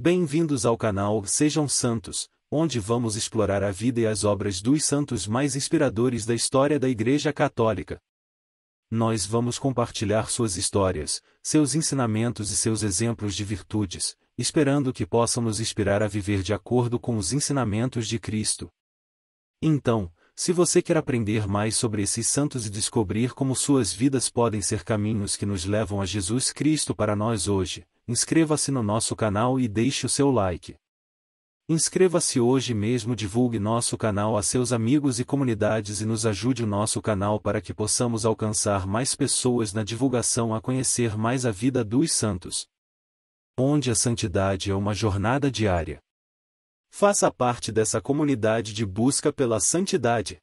Bem-vindos ao canal Sejam Santos, onde vamos explorar a vida e as obras dos santos mais inspiradores da história da Igreja Católica. Nós vamos compartilhar suas histórias, seus ensinamentos e seus exemplos de virtudes, esperando que possam nos inspirar a viver de acordo com os ensinamentos de Cristo. Então, se você quer aprender mais sobre esses santos e descobrir como suas vidas podem ser caminhos que nos levam a Jesus Cristo para nós hoje, inscreva-se no nosso canal e deixe o seu like. Inscreva-se hoje mesmo, divulgue nosso canal a seus amigos e comunidades e nos ajude o nosso canal para que possamos alcançar mais pessoas na divulgação a conhecer mais a vida dos santos. Onde a santidade é uma jornada diária. Faça parte dessa comunidade de busca pela santidade.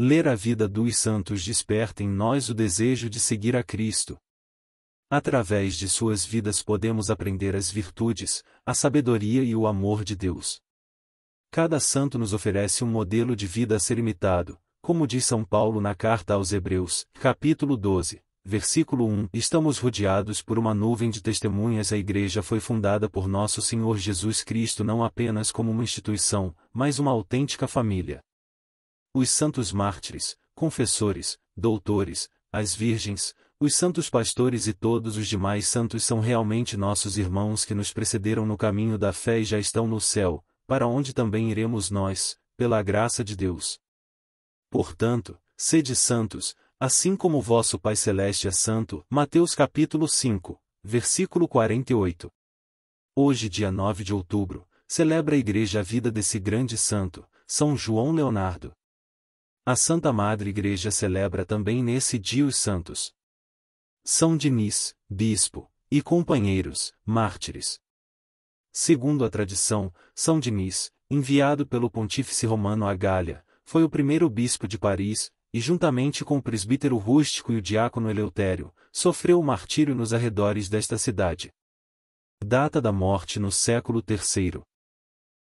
Ler a vida dos santos desperta em nós o desejo de seguir a Cristo. Através de suas vidas podemos aprender as virtudes, a sabedoria e o amor de Deus. Cada santo nos oferece um modelo de vida a ser imitado, como diz São Paulo na carta aos Hebreus, capítulo 12, versículo 1. Estamos rodeados por uma nuvem de testemunhas. A Igreja foi fundada por nosso Senhor Jesus Cristo não apenas como uma instituição, mas uma autêntica família. Os santos mártires, confessores, doutores, as virgens, os santos pastores e todos os demais santos são realmente nossos irmãos que nos precederam no caminho da fé e já estão no céu, para onde também iremos nós, pela graça de Deus. Portanto, sede santos, assim como o vosso Pai Celeste é santo. Mateus capítulo 5, versículo 48. Hoje, dia 9 de outubro, celebra a Igreja a vida desse grande santo, São João Leonardo. A Santa Madre Igreja celebra também nesse dia os santos São Dinis, bispo, e companheiros, mártires. Segundo a tradição, São Dinis, enviado pelo pontífice romano a Gália, foi o primeiro bispo de Paris, e juntamente com o presbítero Rústico e o diácono Eleutério, sofreu o martírio nos arredores desta cidade. Data da morte no século III.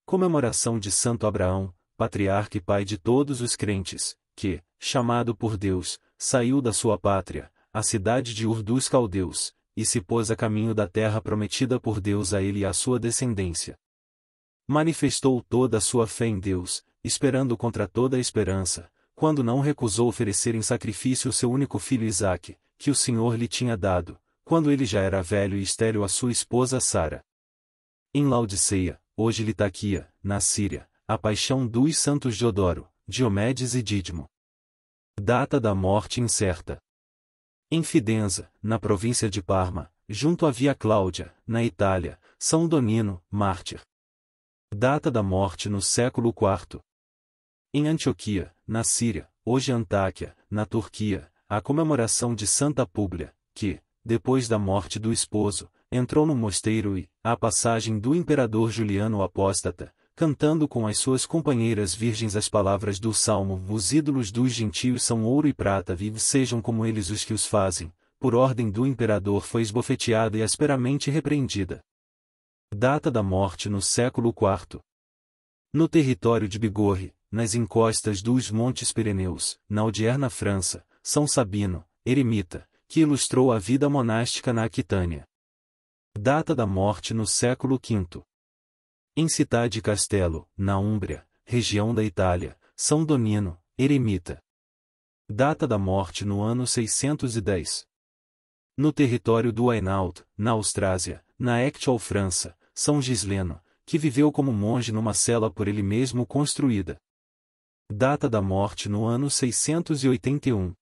Comemoração de Santo Abraão, patriarca e pai de todos os crentes, que, chamado por Deus, saiu da sua pátria, a cidade de Ur dos Caldeus, e se pôs a caminho da terra prometida por Deus a ele e à sua descendência. Manifestou toda a sua fé em Deus, esperando contra toda a esperança, quando não recusou oferecer em sacrifício o seu único filho Isaque, que o Senhor lhe tinha dado, quando ele já era velho e estéril, a sua esposa Sara. Em Laodiceia, hoje Litaquia, na Síria, a paixão dos santos Diodoro, Diomedes e Dídimo. Data da morte incerta. Em Fidenza, na província de Parma, junto à Via Cláudia, na Itália, São Donino, mártir. Data da morte no século IV. Em Antioquia, na Síria, hoje Antáquia, na Turquia, a comemoração de Santa Públia, que, depois da morte do esposo, entrou no mosteiro e, à passagem do imperador Juliano o Apóstata, cantando com as suas companheiras virgens as palavras do Salmo: os ídolos dos gentios são ouro e prata, vivos sejam como eles os que os fazem. Por ordem do imperador foi esbofeteada e asperamente repreendida. Data da morte no século IV. No território de Bigorre, nas encostas dos Montes Pireneus, na odierna França, São Sabino, eremita, que ilustrou a vida monástica na Aquitânia. Data da morte no século V. Em Cidade Castello, na Úmbria, região da Itália, São Donino, eremita. Data da morte no ano 610. No território do Hainaut, na Austrásia, na Actual França, São Gisleno, que viveu como monge numa cela por ele mesmo construída. Data da morte no ano 681.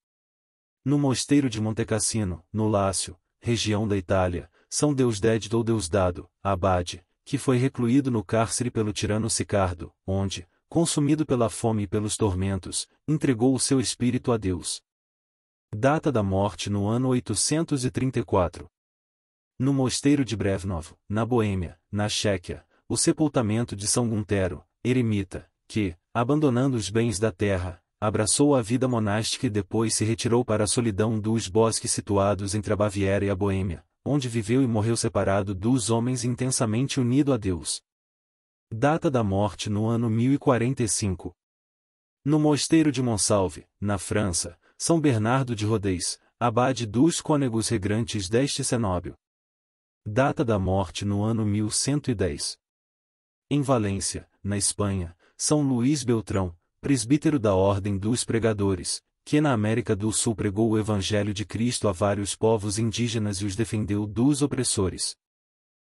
No mosteiro de Montecassino, no Lácio, região da Itália, São Deusdedito ou Deusdado, abade, que foi recluído no cárcere pelo tirano Sicardo, onde, consumido pela fome e pelos tormentos, entregou o seu espírito a Deus. Data da morte no ano 834. No mosteiro de Brevnovo, na Boêmia, na Chequia, o sepultamento de São Guntero, eremita, que, abandonando os bens da terra, abraçou a vida monástica e depois se retirou para a solidão dos bosques situados entre a Baviera e a Boêmia, onde viveu e morreu separado dos homens intensamente unido a Deus. Data da morte no ano 1045. No mosteiro de Monsalve, na França, São Bernardo de Rodez, abade dos cônegos regrantes deste cenóbio. Data da morte no ano 1110. Em Valência, na Espanha, São Luís Beltrão, presbítero da Ordem dos Pregadores, que na América do Sul pregou o Evangelho de Cristo a vários povos indígenas e os defendeu dos opressores.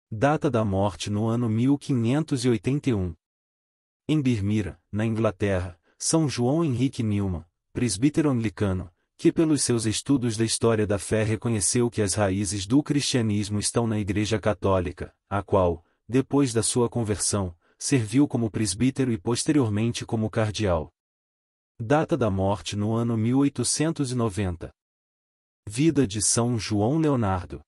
Data da morte no ano 1581. Em Birmira, na Inglaterra, São João Henrique Newman, presbítero anglicano, que pelos seus estudos da história da fé reconheceu que as raízes do cristianismo estão na Igreja Católica, a qual, depois da sua conversão, serviu como presbítero e posteriormente como cardeal. Data da morte no ano 1890. Vida de São João Leonardo.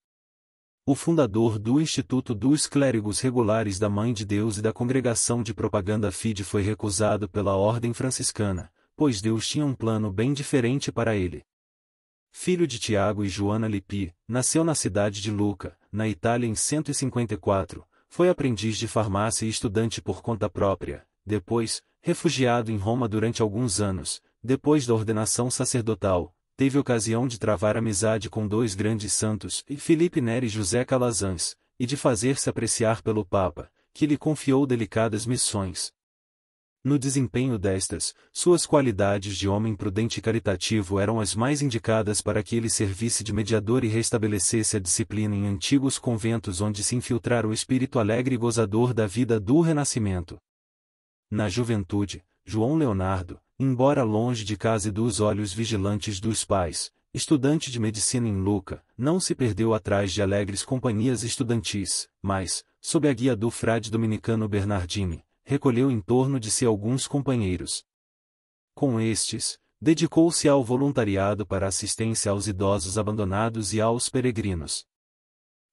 O fundador do Instituto dos Clérigos Regulares da Mãe de Deus e da Congregação de Propaganda Fide foi recusado pela Ordem Franciscana, pois Deus tinha um plano bem diferente para ele. Filho de Tiago e Joana Lippi, nasceu na cidade de Lucca, na Itália em 154, foi aprendiz de farmácia e estudante por conta própria, depois, refugiado em Roma durante alguns anos, depois da ordenação sacerdotal, teve ocasião de travar amizade com dois grandes santos, Filipe Neri e José Calazans, e de fazer-se apreciar pelo Papa, que lhe confiou delicadas missões. No desempenho destas, suas qualidades de homem prudente e caritativo eram as mais indicadas para que ele servisse de mediador e restabelecesse a disciplina em antigos conventos onde se infiltrara o espírito alegre e gozador da vida do Renascimento. Na juventude, João Leonardo, embora longe de casa e dos olhos vigilantes dos pais, estudante de medicina em Lucca, não se perdeu atrás de alegres companhias estudantis, mas, sob a guia do frade dominicano Bernardini, recolheu em torno de si alguns companheiros. Com estes, dedicou-se ao voluntariado para assistência aos idosos abandonados e aos peregrinos.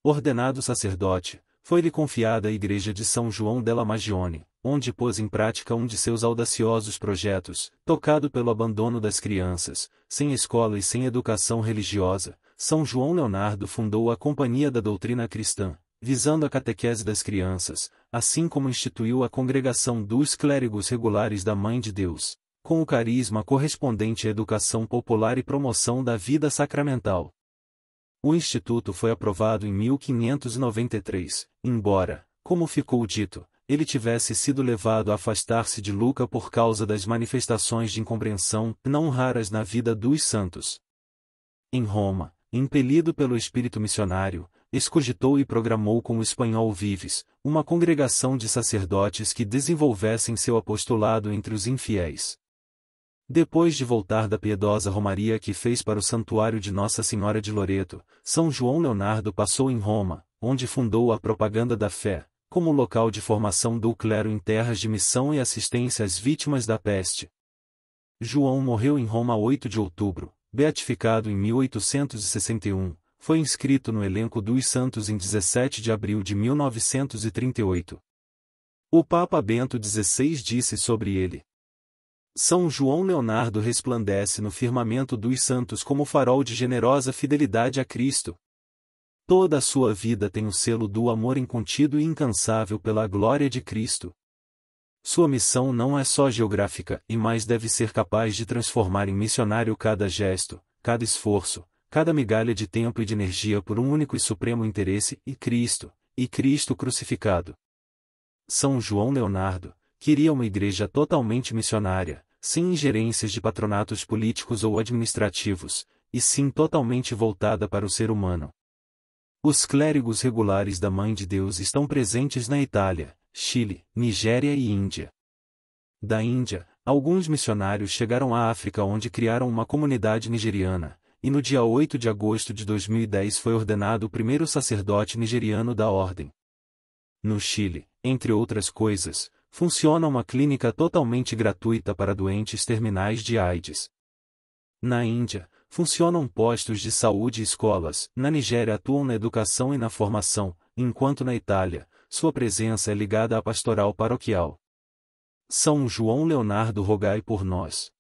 Ordenado sacerdote, foi-lhe confiada a igreja de São João della Magione, onde pôs em prática um de seus audaciosos projetos, tocado pelo abandono das crianças, sem escola e sem educação religiosa. São João Leonardo fundou a Companhia da Doutrina Cristã, visando a catequese das crianças, assim como instituiu a Congregação dos Clérigos Regulares da Mãe de Deus, com o carisma correspondente à educação popular e promoção da vida sacramental. O Instituto foi aprovado em 1593, embora, como ficou dito, ele tivesse sido levado a afastar-se de Lucca por causa das manifestações de incompreensão não raras na vida dos santos. Em Roma, impelido pelo espírito missionário, excogitou e programou com o espanhol Vives, uma congregação de sacerdotes que desenvolvessem seu apostolado entre os infiéis. Depois de voltar da piedosa romaria que fez para o santuário de Nossa Senhora de Loreto, São João Leonardo passou em Roma, onde fundou a Propaganda da Fé, como local de formação do clero em terras de missão e assistência às vítimas da peste. João morreu em Roma a 8 de outubro, beatificado em 1861, foi inscrito no elenco dos santos em 17 de abril de 1938. O Papa Bento XVI disse sobre ele: São João Leonardo resplandece no firmamento dos santos como farol de generosa fidelidade a Cristo. Toda a sua vida tem o selo do amor incontido e incansável pela glória de Cristo. Sua missão não é só geográfica, e mais deve ser capaz de transformar em missionário cada gesto, cada esforço, cada migalha de tempo e de energia por um único e supremo interesse, e Cristo crucificado. São João Leonardo queria uma igreja totalmente missionária, sem ingerências de patronatos políticos ou administrativos, e sim totalmente voltada para o ser humano. Os clérigos regulares da Mãe de Deus estão presentes na Itália, Chile, Nigéria e Índia. Da Índia, alguns missionários chegaram à África onde criaram uma comunidade nigeriana, e no dia 8 de agosto de 2010 foi ordenado o primeiro sacerdote nigeriano da ordem. No Chile, entre outras coisas, funciona uma clínica totalmente gratuita para doentes terminais de AIDS. Na Índia, funcionam postos de saúde e escolas. Na Nigéria atuam na educação e na formação, enquanto na Itália, sua presença é ligada à pastoral paroquial. São João Leonardo, rogai por nós.